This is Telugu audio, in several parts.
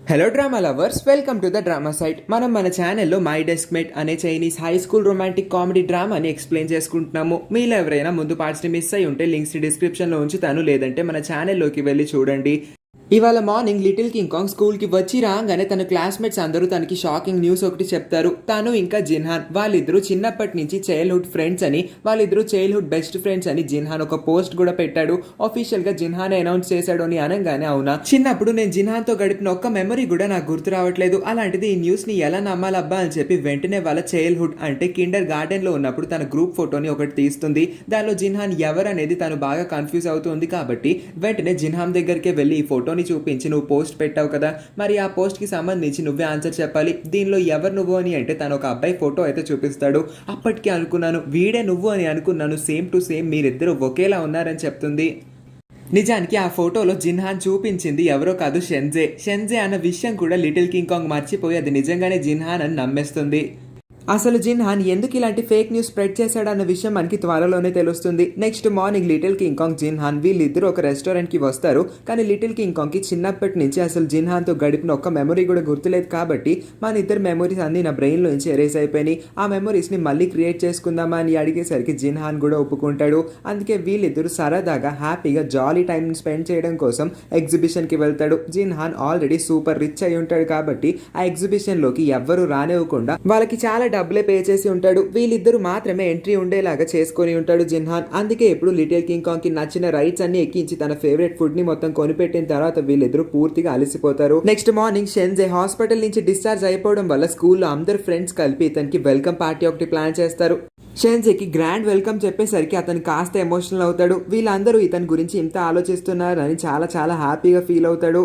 Hello drama lovers, welcome to the drama site. మనం మన ఛానల్లో మై డెస్క్ మేట్ అనే Chinese high school romantic comedy డ్రామాని ఎక్స్ప్లెయిన్ చేసుకుంటున్నాము. మీలో ఎవరైనా ముందు పార్ట్స్ని మిస్ అయి ఉంటే లింక్స్ డిస్క్రిప్షన్లో ఉంచుతాను, లేదంటే మన ఛానల్లోకి వెళ్ళి చూడండి. ఇవాళ మార్నింగ్ లిటిల్ కింగ్ కాంగ్ స్కూల్కి వచ్చి రాగానే తన క్లాస్మేట్స్ అందరూ తనకి షాకింగ్ న్యూస్ ఒకటి చెప్తారు. తను ఇంకా జిన్హాన్ వాళ్ళిద్దరూ చిన్నప్పటి నుంచి చైల్డ్హుడ్ ఫ్రెండ్స్ అని, వాళ్ళిద్దరూ చైల్డ్హుడ్ బెస్ట్ ఫ్రెండ్స్ అని జిన్హాన్ ఒక పోస్ట్ కూడా పెట్టాడు. ఆఫీషియల్ గా జిన్హాన్ అనౌన్స్ చేశాడు అని అనగానే, అవునా, చిన్నప్పుడు నేను జిన్హాన్ తో గడిపిన ఒక్క మెమరీ కూడా నాకు గుర్తు రావట్లేదు, అలాంటిది ఈ న్యూస్ ని ఎలా నమ్మాలబ్బా అని చెప్పి వెంటనే వాళ్ళ చైల్డ్హుడ్ అంటే కిండర్ గార్డెన్ లో ఉన్నప్పుడు తన గ్రూప్ ఫోటోని ఒకటి తీస్తుంది. దానిలో జిన్హాన్ ఎవరు అనేది తను బాగా కన్ఫ్యూజ్ అవుతుంది కాబట్టి వెంటనే జిన్హాన్ దగ్గరికి వెళ్ళి ఈ ఫోటోని చూపించి, నువ్వు పోస్ట్ పెట్టావు కదా, మరి ఆ పోస్ట్ కి సంబంధించి నువ్వే ఆన్సర్ చెప్పాలి, దీనిలో ఎవరు నువ్వు అని అంటే తను ఒక అబ్బాయి ఫోటో అయితే చూపిస్తాడు. అప్పటికి అనుకున్నాను వీడే నువ్వు అని అనుకున్నాను, సేమ్ టు సేమ్ మీరిద్దరు ఒకేలా ఉన్నారని చెప్తుంది. నిజానికి ఆ ఫోటోలో జిన్హాన్ చూపించింది ఎవరో కాదు, షెన్జే అన్న విషయం కూడా లిటిల్ కింగ్ కాంగ్ మర్చిపోయి అది నిజంగానే జిన్హాన్ అని నమ్మేస్తుంది. అసలు జిన్హాన్ ఎందుకు ఇలాంటి ఫేక్ న్యూస్ స్ప్రెడ్ చేశాడన్న విషయం మనకి త్వరలోనే తెలుస్తుంది. Next morning little King Kong, Jinhan వీళ్ళిద్దరూ ఒక రెస్టారెంట్ కి వస్తారు. కానీ లిటిల్ కింగ్ కాంగ్ కి చిన్నప్పటి నుంచి అసలు జిన్హాన్ తో గడిపిన ఒక్క మెమరీ కూడా గుర్తులేదు కాబట్టి మన ఇద్దరు మెమరీస్ అన్ని నా బ్రెయిన్ లో నుంచి ఎరేస్ అయిపోయినాయి, ఆ మెమరీస్ ని మళ్ళీ క్రియేట్ చేసుకుందామా అని అడిగేసరికి జిన్హాన్ కూడా ఒప్పుకుంటాడు. అందుకే వీళ్ళిద్దరూ సరదాగా హ్యాపీగా జాలీ టైం స్పెండ్ చేయడం కోసం ఎగ్జిబిషన్ కి వెళ్తాడు. జిన్హాన్ ఆల్రెడీ సూపర్ రిచ్ అయి ఉంటాడు కాబట్టి ఆ ఎగ్జిబిషన్ లోకి ఎవ్వరూ రానివ్వకుండా వాళ్ళకి చాలా డబ్బులే పే చేసి ఉంటాడు. వీళ్ళిద్దరూ మాత్రమే ఎంట్రీ ఉండేలాగా చేసుకొని ఉంటాడు జిన్హాన్. అందుకే ఇప్పుడు లిటిల్ కింగ్ కాంగ్ కి నచ్చిన రైడ్స్ అన్ని ఎక్కించి తన ఫేవరెట్ ఫుడ్ ని మొత్తం కొనిపెట్టిన తర్వాత వీళ్ళిద్దరూ పూర్తిగా అలసిపోతారు. నెక్స్ట్ మార్నింగ్ షెన్జే హాస్పిటల్ నుంచి డిశ్చార్జ్ అయిపోవడం వల్ల స్కూల్లో అందరు ఫ్రెండ్స్ కలిపి ఇతనికి వెల్కమ్ పార్టీ ఒకటి ప్లాన్ చేస్తారు. షెన్జేకి గ్రాండ్ వెల్కమ్ చెప్పేసరికి అతను కాస్త ఎమోషనల్ అవుతాడు. వీళ్ళందరూ ఇతని గురించి ఇంత ఆలోచిస్తున్నారని చాలా చాలా హ్యాపీగా ఫీల్ అవుతాడు.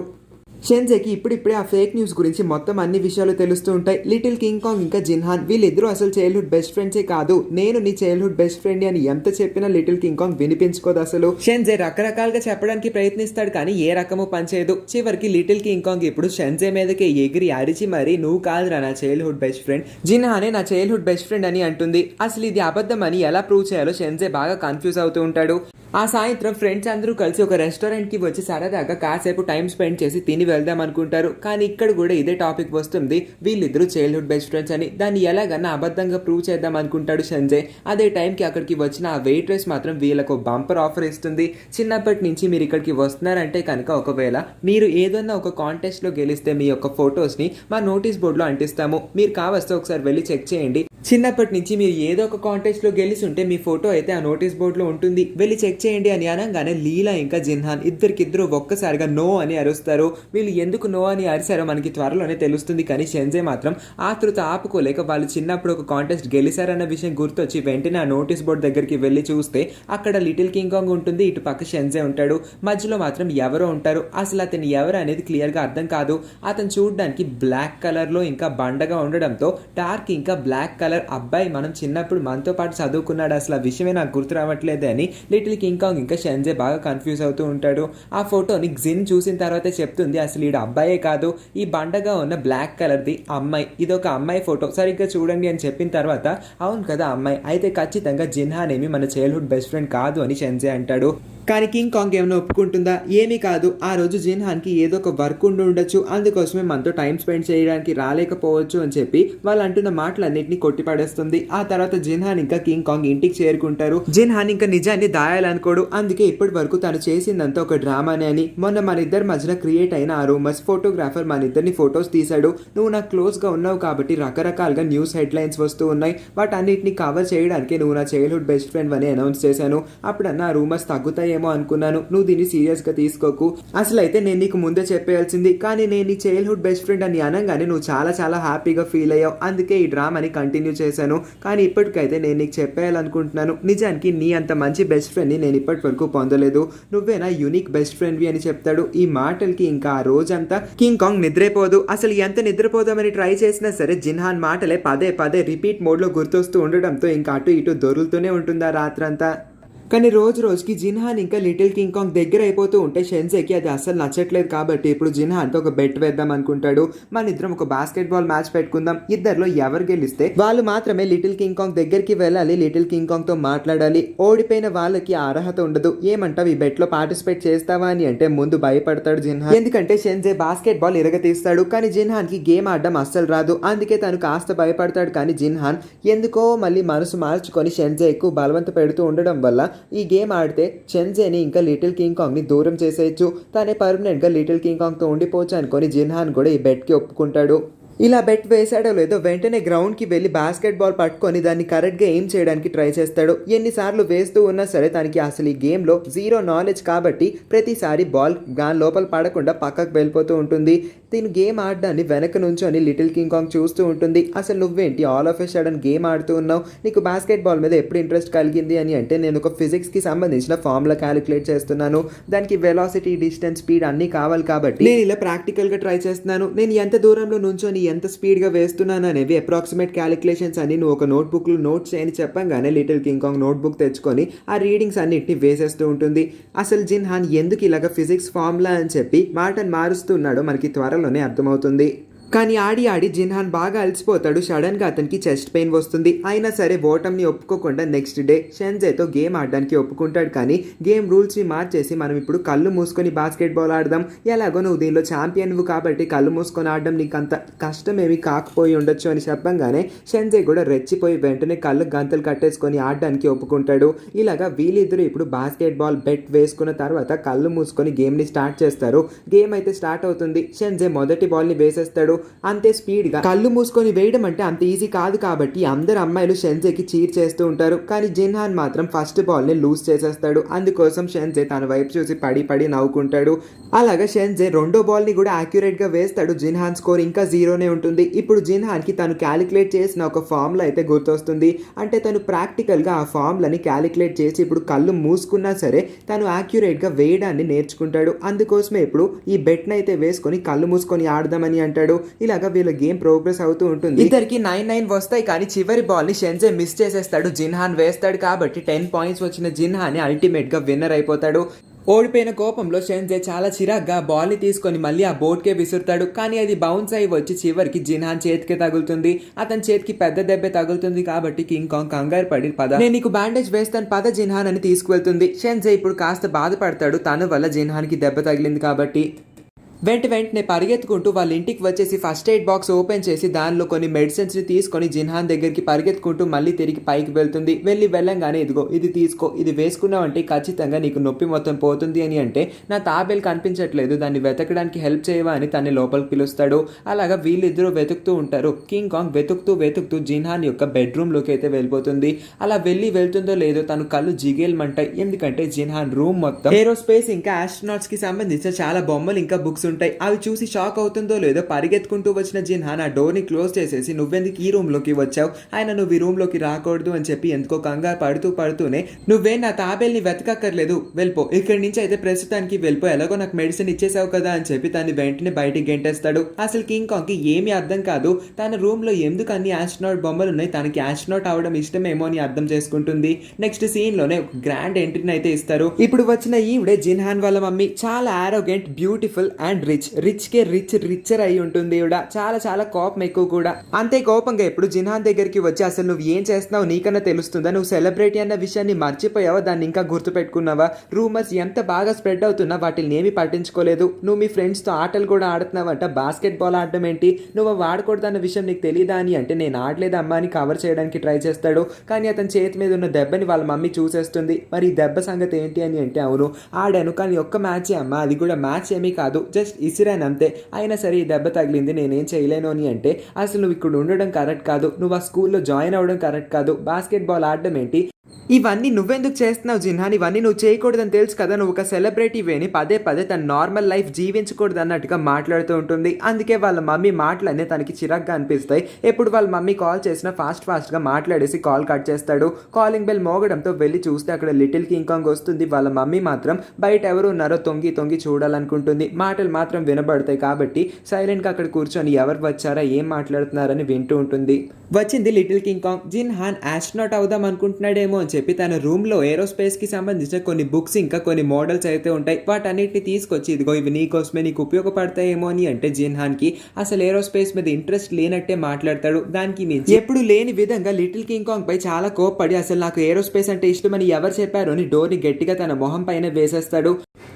షెన్జేకి ఇప్పుడిప్పుడే ఆ ఫేక్ న్యూస్ గురించి మొత్తం అన్ని విషయాలు తెలుస్తూ ఉంటాయి. లిటిల్ కింగ్ కాంగ్ ఇంకా జిన్హాన్ వీళ్ళిద్దరూ అసలు చైల్డ్హుడ్ బెస్ట్ ఫ్రెండ్సే కాదు, నేను నీ చైల్డ్హుడ్ బెస్ట్ ఫ్రెండ్ అని ఎంత చెప్పినా లిటిల్ కింగ్ కాంగ్ వినిపించుకోదు. అసలు షెన్జే రకరకాలుగా చెప్పడానికి ప్రయత్నిస్తాడు కానీ ఏ రకము పనిచేయదు. చివరికి లిటిల్ కింగ్ కాంగ్ ఇప్పుడు షెన్జే మీదకి ఎగిరి అరిచి మరి, నువ్వు కాదురా నా చైల్డ్హుడ్ బెస్ట్ ఫ్రెండ్, జిన్హానే నా చైల్డ్హుడ్ బెస్ట్ ఫ్రెండ్ అని అంటుంది. అసలు ఇది అబద్ధం అని ఎలా ప్రూవ్ చేయాలో షెన్జే బాగా కన్ఫ్యూజ్ అవుతూ ఉంటాడు. ఆ సాయంత్రం ఫ్రెండ్స్ అందరూ కలిసి ఒక రెస్టారెంట్ కి వచ్చి సరదాగా కాసేపు టైం స్పెండ్ చేసి తిని వెళ్దాం అనుకుంటారు. కానీ ఇక్కడ కూడా ఇదే టాపిక్ వస్తుంది, వీళ్ళిద్దరూ చైల్డ్హుడ్ బెస్ట్ ఫ్రెండ్స్ అని. దాన్ని ఎలాగన్నా అబద్ధంగా ప్రూవ్ చేద్దాం అనుకుంటాడు షెన్జే. అదే టైంకి అక్కడికి వచ్చిన ఆ వెయిట్రెస్ మాత్రం వీళ్ళకు బంపర్ ఆఫర్ ఇస్తుంది. చిన్నప్పటి నుంచి మీరు ఇక్కడికి వస్తున్నారంటే కనుక ఒకవేళ మీరు ఏదన్నా ఒక కాంటెస్ట్ లో గెలిస్తే మీ యొక్క ఫొటోస్ ని మా నోటీస్ బోర్డులో అంటిస్తాము, మీరు కావస్తే ఒకసారి వెళ్ళి చెక్ చేయండి. చిన్నప్పటి నుంచి మీరు ఏదో ఒక కాంటెస్ట్ లో గెలిచి ఉంటే మీ ఫోటో అయితే ఆ నోటీస్ బోర్డులో ఉంటుంది, వెళ్ళి చెక్ చేయండి అని అనగానే లీలా ఇంకా జిన్హాన్ ఇద్దరికిద్దరు ఒక్కసారిగా నో అని అరుస్తారు. వీళ్ళు ఎందుకు నో అని అరిశారో మనకి త్వరలోనే తెలుస్తుంది. కానీ షెన్జే మాత్రం ఆతృత ఆపుకోలేక వాళ్ళు చిన్నప్పుడు ఒక కాంటెస్ట్ గెలిచారన్న విషయం గుర్తొచ్చి వెంటనే ఆ నోటీస్ బోర్డు దగ్గరికి వెళ్ళి చూస్తే అక్కడ లిటిల్ కింగ్ కాంగ్ ఉంటుంది, ఇటు పక్క షెన్జే ఉంటాడు, మధ్యలో మాత్రం ఎవరో ఉంటారు. అసలు అతను ఎవరు అనేది క్లియర్ గా అర్థం కాదు. అతను చూడడానికి బ్లాక్ కలర్ లో ఇంకా బండగా ఉండడంతో డార్క్ ఇంకా బ్లాక్ కలర్ అబ్బాయి మనం చిన్నప్పుడు మనతో పాటు చదువుకున్నాడు, అసలు ఆ విషయమే నాకు గుర్తు రావట్లేదు అని లిటిల్ కింగ్ కాంగ్ ఇంకా షెన్జే బాగా కన్ఫ్యూజ్ అవుతూ ఉంటాడు. ఆ ఫోటోని జిన్ చూసిన తర్వాతే చెప్తుంది, అసలు ఈడు అబ్బాయే కాదు, ఈ బండగా ఉన్న బ్లాక్ కలర్ది అమ్మాయి, ఇదొక అమ్మాయి ఫోటో, సరిగ్గా చూడండి అని చెప్పిన తర్వాత అవును కదా అమ్మాయి, అయితే ఖచ్చితంగా జిన్హాన్ ఏమి మన చైల్డ్హుడ్ బెస్ట్ ఫ్రెండ్ కాదు అని షెన్జే అంటాడు. కానీ కింగ్ కాంగ్ ఏమైనా ఒప్పుకుంటుందా? ఏమీ కాదు. ఆ రోజు జిన్హాన్కి ఏదో ఒక వర్క్ ఉండి ఉండొచ్చు, అందుకోసమే మనతో టైం స్పెండ్ చేయడానికి రాలేకపోవచ్చు అని చెప్పి వాళ్ళు అంటున్న మాటలన్నింటినీ కొట్టిపడేస్తుంది. ఆ తర్వాత జిన్హాన్ ఇంకా కింగ్ కాంగ్ ఇంటికి చేరుకుంటారు. జిన్హాన్ ఇంకా నిజాన్ని దాయాలనుకోడు, అందుకే ఇప్పటి వరకు తను చేసిందంతా ఒక డ్రామానే అని. మొన్న మన ఇద్దరి మధ్యన క్రియేట్ అయిన ఆ రూమర్స్ ఫోటోగ్రాఫర్ మన ఇద్దరిని ఫొటోస్ తీశాడు, నువ్వు నాకు క్లోజ్ గా ఉన్నావు కాబట్టి రకరకాలుగా న్యూస్ హెడ్లైన్స్ వస్తూ ఉన్నాయి, వాటన్నిటిని కవర్ చేయడానికి నువ్వు నా చైల్డ్హుడ్ బెస్ట్ ఫ్రెండ్ అని అనౌన్స్ చేశాను. అప్పుడన్నా ఆ రూమర్స్ తగ్గుతాయి అనుకున్నాను, నువ్వు దీన్ని సీరియస్ గా తీసుకోకు. అసలు అయితే నేను నీకు ముందే చెప్పేయాల్సింది, కానీ నేను నీ చైల్డ్హుడ్ బెస్ట్ ఫ్రెండ్ అని అనగానే నువ్వు చాలా చాలా హ్యాపీగా ఫీల్ అయ్యావు, అందుకే ఈ డ్రామాని కంటిన్యూ చేశాను. కానీ ఇప్పటికైతే నేను నీకు చెప్పేయాలనుకుంటున్నాను, నిజానికి నీ అంత మంచి బెస్ట్ ఫ్రెండ్ ని నేను ఇప్పటి వరకు పొందలేదు, నువ్వే నా యూనిక్ బెస్ట్ ఫ్రెండ్ వి అని చెప్తాడు. ఈ మాటలకి ఇంకా ఆ రోజంతా కింగ్ కాంగ్ నిద్రపోదు. అసలు ఎంత నిద్రపోదామని ట్రై చేసినా సరే జిన్హాన్ మాటలే పదే పదే రిపీట్ మోడ్ లో గుర్తొస్తూ ఉండడంతో ఇంకా అటు ఇటు దొరుకుతూనే ఉంటుంది ఆ రాత్రంతా. కానీ రోజు రోజుకి జిన్హాన్ ఇంకా లిటిల్ కింగ్ కాంగ్ దగ్గర అయిపోతూ ఉంటే షెన్జేకి అది అస్సలు నచ్చట్లేదు. కాబట్టి ఇప్పుడు జిన్హాన్తో ఒక బెట్ వేద్దాం అనుకుంటాడు. మన ఇద్దరం ఒక బాస్కెట్ బాల్ మ్యాచ్ పెట్టుకుందాం, ఇద్దరిలో ఎవరు గెలిస్తే వాళ్ళు మాత్రమే లిటిల్ కింగ్ కాంగ్ దగ్గరికి వెళ్ళాలి, లిటిల్ కింగ్ కాంగ్ తో మాట్లాడాలి. ఓడిపోయిన వాళ్ళకి ఆ అర్హత ఉండదు. ఏమంటావు, ఈ బెట్ లో పార్టిసిపేట్ చేస్తావా అని అంటే ముందు భయపడతాడు జిన్హాన్. ఎందుకంటే షెన్జే బాస్కెట్ బాల్ ఇరగతీస్తాడు, కానీ జిన్హాన్ కి గేమ్ ఆడడం అస్సలు రాదు. అందుకే తను కాస్త భయపడతాడు. కానీ జిన్హాన్ ఎందుకో మళ్ళీ మనసు మార్చుకొని షెన్జేకు బలవంత పెడుతూ ఉండడం వల్ల ఈ గేమ్ ఆడితే షెన్జేని ఇంకా లిటిల్ కింగ్ కాంగ్ ని దూరం చేసేయచ్చు, తనే పర్మనెంట్ గా లిటిల్ కింగ్ కాంగ్ తో ఉండిపోవచ్చు అనుకొని జిన్హాన్ కూడా ఈ బెట్ కి ఒప్పుకుంటాడు. ఇలా బెట్ వేసాడో లేదో వెంటనే గ్రౌండ్కి వెళ్ళి బాస్కెట్ బాల్ పట్టుకొని దాన్ని కరెక్ట్గా ఎయిమ్ చేయడానికి ట్రై చేస్తాడు. ఎన్నిసార్లు వేస్తూ ఉన్నా సరే తనకి అసలు ఈ గేమ్లో జీరో నాలెడ్జ్ కాబట్టి ప్రతిసారి బాల్ గాన్ లోపల పడకుండా పక్కకు వెళ్ళిపోతూ ఉంటుంది. దీని గేమ్ ఆడడాన్ని వెనక నుంచొని లిటిల్ కింగ్ కాంగ్ చూస్తూ ఉంటుంది. అసలు నువ్వేంటి all of a sudden game ఆడుతూ ఉన్నావు, నీకు బాస్కెట్ బాల్ మీద ఎప్పుడు ఇంట్రెస్ట్ కలిగింది అని అంటే నేను ఒక ఫిజిక్స్కి సంబంధించిన ఫార్ములా క్యాలిక్యులేట్ చేస్తున్నాను, దానికి వెలాసిటీ డిస్టెన్స్ స్పీడ్ అన్నీ కావాలి కాబట్టి నేను ఇలా ప్రాక్టికల్గా ట్రై చేస్తున్నాను. నేను ఎంత దూరంలో నుంచొని ఎంత స్పీడ్గా వేస్తున్నాను అనేవి అప్రాక్సిమేట్ క్యాలిక్యులేషన్స్ అని నువ్వు ఒక నోట్బుక్లో నోట్ చేయని చెప్పంగానే లిటిల్ కింగ్ కాంగ్ నోట్బుక్ తెచ్చుకొని ఆ రీడింగ్స్ అన్నిటిని వేసేస్తూ ఉంటుంది. అసలు జిన్హాన్ ఎందుకు ఇలాగ ఫిజిక్స్ ఫార్ములా అని చెప్పి మాటను మారుస్తున్నాడో మనకి త్వరలోనే అర్థమవుతుంది. కానీ ఆడి ఆడి జిన్హాన్ బాగా అలసిపోతాడు. సడన్గా అతనికి చెస్ట్ పెయిన్ వస్తుంది. అయినా సరే ఓటమిని ఒప్పుకోకుండా నెక్స్ట్ డే షెన్జేతో గేమ్ ఆడడానికి ఒప్పుకుంటాడు. కానీ గేమ్ రూల్స్ని మార్చేసి మనం ఇప్పుడు కళ్ళు మూసుకొని బాస్కెట్ బాల్ ఆడదాం, ఎలాగో నువ్వు దీనిలో ఛాంపియన్వు కాబట్టి కళ్ళు మూసుకొని ఆడడం నీకు అంత కష్టమేమి కాకపోయి ఉండొచ్చు అని చెప్పంగానే షెన్జే కూడా రెచ్చిపోయి వెంటనే కళ్ళు గంతలు కట్టేసుకొని ఆడడానికి ఒప్పుకుంటాడు. ఇలాగా వీళ్ళిద్దరూ ఇప్పుడు బాస్కెట్ బాల్ బెట్ వేసుకున్న తర్వాత కళ్ళు మూసుకొని గేమ్ని స్టార్ట్ చేస్తారు. గేమ్ అయితే స్టార్ట్ అవుతుంది. షెన్జే మొదటి బాల్ని వేసేస్తాడు. అంతే స్పీడ్గా కళ్ళు మూసుకొని వేయడం అంటే అంత ఈజీ కాదు కాబట్టి అందరు అమ్మాయిలు షెన్జేకి చీట్ చేస్తూ ఉంటారు. కానీ జిన్హాన్ మాత్రం ఫస్ట్ బాల్ని లూజ్ చేసేస్తాడు. అందుకోసం షెన్జే తన వైపు చూసి పడి పడి నవ్వుకుంటాడు. అలాగా షెన్జే రెండో బాల్ని కూడా యాక్యురేట్గా వేస్తాడు. జిన్హాన్ స్కోర్ ఇంకా జీరోనే ఉంటుంది. ఇప్పుడు జిన్హాన్కి తను క్యాలిక్యులేట్ చేసిన ఒక ఫార్ములా అయితే గుర్తొస్తుంది. అంటే తను ప్రాక్టికల్గా ఆ ఫార్ములాని క్యాలిక్యులేట్ చేసి ఇప్పుడు కళ్ళు మూసుకున్నా సరే తను యాక్యురేట్గా వేయడాన్ని నేర్చుకుంటాడు. అందుకోసమే ఇప్పుడు ఈ బెట్ని అయితే వేసుకొని కళ్ళు మూసుకొని ఆడదామని అంటాడు. ఇలాగా వీళ్ళ గేమ్ ప్రోగ్రెస్ అవుతూ ఉంటుంది. ఇద్దరికి 9-9 వస్తాయి. కానీ చివరి బాల్ ని షెన్జే మిస్ చేసేస్తాడు. జిన్హాన్ వేస్తాడు కాబట్టి 10 పాయింట్స్ వచ్చిన జిన్హాన్ అల్టిమేట్ గా విన్నర్ అయిపోతాడు. ఓడిపోయిన కోపంలో షెన్జే చాలా చిరాగ్గా బాల్ని తీసుకొని మళ్ళీ ఆ బోర్డ్కే విసురుతాడు. కానీ అది బౌన్స్ అయి వచ్చి చివరికి జిన్హాన్ చేతికి తగులుతుంది. అతని చేతికి పెద్ద దెబ్బ తగులుతుంది కాబట్టి కింగ్ కాంగ్ కంగారు పడి పద నేను నీకు బ్యాండేజ్ వేస్తాను పద జిన్హాన్ అని తీసుకువెళ్తుంది. షెన్జే ఇప్పుడు కాస్త బాధపడతాడు, తను వల్ల జిన్హాన్కి దెబ్బ తగిలింది కాబట్టి. వెంటనే పరిగెత్తుకుంటూ వాళ్ళ ఇంటికి వచ్చేసి ఫస్ట్ ఎయిడ్ బాక్స్ ఓపెన్ చేసి దానిలో కొన్ని మెడిసిన్స్ని తీసుకొని జిన్హాన్ దగ్గరికి పరిగెత్తుకుంటూ మళ్ళీ తిరిగి పైకి వెళ్తుంది. వెళ్ళంగానే ఇదిగో ఇది తీసుకో, ఇది వేసుకున్నావంటే ఖచ్చితంగా నీకు నొప్పి మొత్తం పోతుంది అని అంటే నా తాబేలు కనిపించట్లేదు, దాన్ని వెతకడానికి హెల్ప్ చేయవా అని తన్ని లోపలికి పిలుస్తాడు. అలాగా వీళ్ళిద్దరూ వెతుకుతూ ఉంటారు. కింగ్ కాంగ్ వెతుకుతూ జిన్హాన్ యొక్క బెడ్రూమ్లోకి అయితే వెళ్ళిపోతుంది. అలా వెళ్తుందో లేదో తను కళ్ళు జిగేల్మంటాయి. ఎందుకంటే జిన్హాన్ రూమ్ మొత్తం ఏరోస్పేస్ ఇంకా ఆస్ట్రోనాట్స్ కి సంబంధించిన చాలా బొమ్మలు ఇంకా బుక్స్ ఉంటాయి. అవి చూసి షాక్ అవుతుందో లేదో పరిగెత్తుకుంటూ వచ్చిన జిన్హాన్ ఆ డోర్ ని క్లోజ్ చేసేసి నువ్వెందుకు ఈ రూమ్ లోకి వచ్చావు, ఆయన నువ్వు ఈ రూమ్ లోకి రాకూడదు అని చెప్పి ఎందుకో కంగారు పడుతూనే నువ్వే నా తాబేల్ని వెతకక్కర్లేదు, వెళ్ళిపో, ఇక్కడి నుంచి అయితే ప్రస్తుతానికి వెళ్ళిపో, ఎలాగో నాకు మెడిసిన్ ఇచ్చేసావు కదా అని చెప్పి తను వెంటనే బయటికి గెంటేస్తాడు. అసలు కింగ్ కాంగ్ కి ఏమీ అర్థం కాదు. తన రూమ్ లో ఎందుకు అన్ని ఆస్ట్రోనాట్ బొమ్మలు ఉన్నాయి, తనకి ఆస్ట్రోనాట్ అవడం ఇష్టమేమో అని అర్థం చేసుకుంటుంది. నెక్స్ట్ సీన్ లోనే ఒక గ్రాండ్ ఎంట్రీని అయితే ఇస్తారు. ఇప్పుడు వచ్చిన ఈవిడే జిన్హాన్ వాళ్ళ మమ్మీ. చాలా arrogant, beautiful and rich K richer అయి ఉంటుంది. చాలా కోపం ఎక్కువ కూడా. అంతే కోపంగా ఇప్పుడు జిన్హాన్ దగ్గరికి వచ్చి అసలు నువ్వు ఏం చేస్తున్నావు నీకన్నా తెలుస్తుందా, నువ్వు సెలబ్రిటీ అన్న విషయాన్ని మర్చిపోయావా, దాన్ని ఇంకా గుర్తు పెట్టుకున్నావా, రూమర్స్ ఎంత బాగా స్ప్రెడ్ అవుతున్నా వాటిని ఏమీ పట్టించుకోలేదు, నువ్వు మీ ఫ్రెండ్స్ తో ఆటలు కూడా ఆడుతున్నావంట, బాస్కెట్ బాల్ ఆడడం ఏంటి, నువ్వు వాడకూడదన్న విషయం నీకు తెలియదా అని అంటే నేను ఆడలేదు అమ్మా అని కవర్ చేయడానికి ట్రై చేస్తాడు. కానీ అతని చేతి మీద ఉన్న దెబ్బని వాళ్ళ మమ్మీ చూసేస్తుంది. మరి ఈ దెబ్బ సంగతి ఏంటి అని అంటే అవును ఆడాను, కానీ ఒక్క మ్యాచే అమ్మా, అది కూడా మ్యాచ్ ఏమీ కాదు, జస్ట్ ఇసిరాను అంతే, అయినా సరే ఈ దెబ్బ తగిలింది, నేనేం చేయలేను అని అంటే అసలు నువ్వు ఇక్కడ ఉండడం కరెక్ట్ కాదు, నువ్వు ఆ స్కూల్లో జాయిన్ అవ్వడం కరెక్ట్ కాదు, బాస్కెట్ బాల్ ఆడడం ఏంటి, ఇవన్నీ నువ్వెందుకు చేస్తున్నావు జిన్హాన్, ఇవన్నీ నువ్వు చేయకూడదని తెలుసు కదా, నువ్వు ఒక సెలబ్రిటీవేని పదే తన నార్మల్ లైఫ్ జీవించకూడదు అన్నట్టుగా మాట్లాడుతూ ఉంటుంది. అందుకే వాళ్ళ మమ్మీ మాటలన్నీ తనకి చిరాగ్గా అనిపిస్తాయి. ఎప్పుడు వాళ్ళ మమ్మీ కాల్ చేసినా ఫాస్ట్గా మాట్లాడేసి కాల్ కట్ చేస్తాడు. కాలింగ్ బెల్ మోగడంతో వెళ్ళి చూస్తే అక్కడ లిటిల్ కింగ్ కాంగ్ వస్తుంది. వాళ్ళ మమ్మీ మాత్రం బయట ఎవరు ఉన్నారో తొంగి చూడాలనుకుంటుంది. మాటలు మాత్రం వినబడతాయి కాబట్టి సైలెంట్గా అక్కడ కూర్చొని ఎవరు వచ్చారా ఏం మాట్లాడుతున్నారని వింటూ ఉంటుంది. వచ్చింది లిటిల్ కింగ్ కాంగ్. జిన్హాన్ ఆస్ట్రోనాట్ అవుదాం అనుకుంటున్నాడేమో అని చెప్పి తన రూమ్ లో ఏరోస్పేస్ కి సంబంధించిన కొన్ని బుక్స్ ఇంకా కొన్ని మోడల్స్ అయితే ఉంటాయి. వాటన్నిటిని తీసుకొచ్చి ఇదిగో ఇవి నీకోసమే, నీకు ఉపయోగపడతాయేమో అని అంటే జిన్హాన్ కి అసలు ఏరోస్పేస్ మీద ఇంట్రెస్ట్ లేనట్టే మాట్లాడతాడు. దానికి మించి ఎప్పుడు లేని విధంగా లిటిల్ కింగ్ కాంగ్ పై చాలా కోప్పడి అసలు నాకు ఏరోస్పేస్ అంటే ఇష్టమని ఎవరు చెప్పారు అని డోర్ ని గట్టిగా తన మొహం పైన వేసేస్తాడు.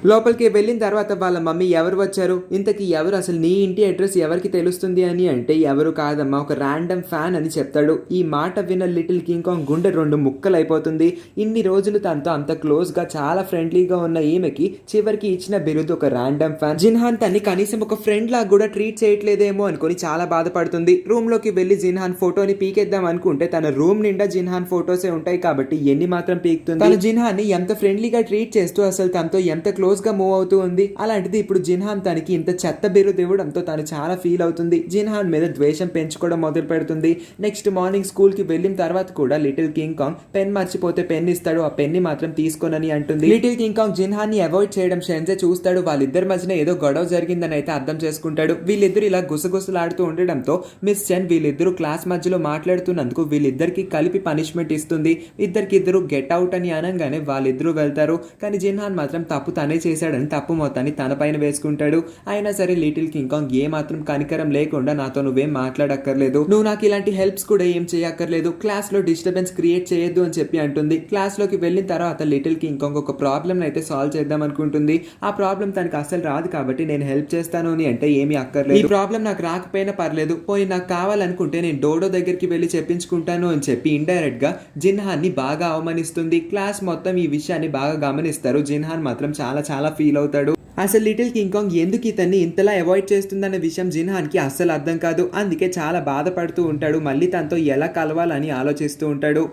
లోపలికి వెళ్ళిన తర్వాత వాళ్ళ మమ్మీ ఎవరు వచ్చారు, ఇంతకీ ఎవరు, అసలు నీ ఇంటి అడ్రస్ ఎవరికి తెలుస్తుంది అని అంటే ఎవరు కాదమ్మా ఒక ర్యాండమ్ ఫ్యాన్ అని చెప్తాడు. ఈ మాట విన్న లిటిల్ కింగ్ కాంగ్ గుండె 2 ముక్కలు అయిపోతుంది. ఇన్ని రోజులు తనతో అంత క్లోజ్ గా చాలా ఫ్రెండ్లీగా ఉన్న ఈమెకి చివరికి ఇచ్చిన బిరుదు ఒక ర్యాండమ్ ఫ్యాన్. జిన్హాన్ తన్ని కనీసం ఒక ఫ్రెండ్ లాగా కూడా ట్రీట్ చేయట్లేదేమో అనుకుని చాలా బాధపడుతుంది. రూమ్ లోకి వెళ్లి జిన్హాన్ ఫోటోని పీకేద్దాం అనుకుంటే తన రూమ్ నిండా జిన్హాన్ ఫోటోసే ఉంటాయి కాబట్టి ఎన్ని మాత్రం పీకుతుంది. తను జిన్హాన్ ని ఎంత ఫ్రెండ్లీగా ట్రీట్ చేస్తూ అసలు తనతో ఎంత క్లోజ్ గా మూవ్ అవుతూ ఉంది. అలాంటిది ఇప్పుడు జిన్హాన్ తనకి ఇంత చెత్త బిరుదు ఇవ్వడంతో తను చాలా ఫీల్ అవుతుంది. జిన్హాన్ మీద ద్వేషం పెంచుకోవడం మొదలు పెడుతుంది. నెక్స్ట్ మార్నింగ్ స్కూల్ కి వెళ్ళిన తర్వాత కూడా లిటిల్ కింగ్ కాంగ్ పెన్ మర్చిపోతే పెన్ ఇస్తాడు, ఆ పెన్ ని మాత్రం తీసుకోనని అంటుంది. లిటిల్ కింగ్ కాంగ్ జిన్హాన్ ని అవాయిడ్ చేయడం షెన్జే చూస్తాడు. వాళ్ళిద్దరి మధ్యన ఏదో గొడవ జరిగిందని అయితే అర్థం చేసుకుంటాడు. వీళ్ళిద్దరు ఇలా గుసగుసలాడుతూ ఉండడంతో మిస్ చెన్ వీళ్ళిద్దరు క్లాస్ మధ్యలో మాట్లాడుతున్నందుకు వీళ్ళిద్దరికి కలిపి పనిష్మెంట్ ఇస్తుంది. ఇద్దరికిద్దరు గెట్ అవుట్ అని అనగానే వాళ్ళిద్దరూ వెళ్తారు. కానీ జిన్హాన్ మాత్రం తప్పు తనే చేశాడని తప్పు మొత్తాన్ని తన పైన వేసుకుంటాడు. అయినా సరే లిటిల్ కింగ్ కాంగ్ ఏ మాత్రం కనికరం లేకుండా నాతో నువ్వేం మాట్లాడక్కర్లేదు, నువ్వు నాకు ఇలాంటి హెల్ప్స్ కూడా ఏం చేయక్కర్లేదు, క్లాస్ లో డిస్టర్బెన్స్ క్రియేట్ చేయొద్దు అని చెప్పి అంటుంది. క్లాస్ లోకి వెళ్ళిన తర్వాత లిటిల్ కింగ్ కాంగ్ ఒక ప్రాబ్లం అయితే సాల్వ్ చేద్దాం అనుకుంటుంది. ఆ ప్రాబ్లం తనకు అసలు రాదు కాబట్టి నేను హెల్ప్ చేస్తాను అని అంటే ఏమీ అక్కర్లేదు, ఈ ప్రాబ్లం నాకు రాకపోయినా పర్లేదు, పోయి నాకు కావాలనుకుంటే నేను డోడో దగ్గరికి వెళ్ళి చెప్పించుకుంటాను అని చెప్పి ఇండైరెక్ట్ గా జిన్హాన్ ని బాగా అవమానిస్తుంది. క్లాస్ మొత్తం ఈ విషయాన్ని బాగా గమనిస్తారు. జిన్హాన్ మాత్రం చాలా ఫీల్ అవుతాడు. అసలు లిటిల్ కింగ్ కాంగ్ ఎందుకు ఇతన్ని ఇంతలా అవాయిడ్ చేస్తుందన్న విషయం జిన్హాన్ కి అస్సలు అర్థం కాదు. అందుకే చాలా బాధపడుతూ ఉంటాడు. మళ్ళీ తనతో ఎలా కలవాలని ఆలోచిస్తూ ఉంటాడు.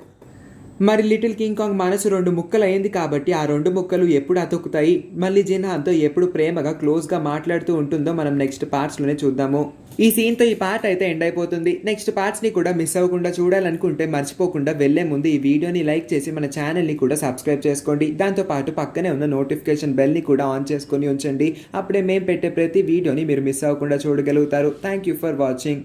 మరి లిటిల్ కింగ్ కాంగ్ మనసు 2 ముక్కలు అయింది కాబట్టి ఆ 2 ముక్కలు ఎప్పుడు అతుకుతాయి, మళ్ళీ జిన్హాన్తో ఎప్పుడు ప్రేమగా క్లోజ్గా మాట్లాడుతూ ఉంటుందో మనం నెక్స్ట్ పార్ట్స్లోనే చూద్దాము. ఈ సీన్తో ఈ పార్ట్ అయితే ఎండ్ అయిపోతుంది. నెక్స్ట్ పార్ట్స్ని కూడా మిస్ అవ్వకుండా చూడాలనుకుంటే మర్చిపోకుండా వెళ్లే ముందు ఈ వీడియోని లైక్ చేసి మన ఛానల్ని కూడా సబ్స్క్రైబ్ చేసుకోండి. దాంతోపాటు పక్కనే ఉన్న నోటిఫికేషన్ బెల్ని కూడా ఆన్ చేసుకొని ఉంచండి. అప్పుడే మేము పెట్టే ప్రతి వీడియోని మీరు మిస్ అవ్వకుండా చూడగలుగుతారు. Thank you for watching.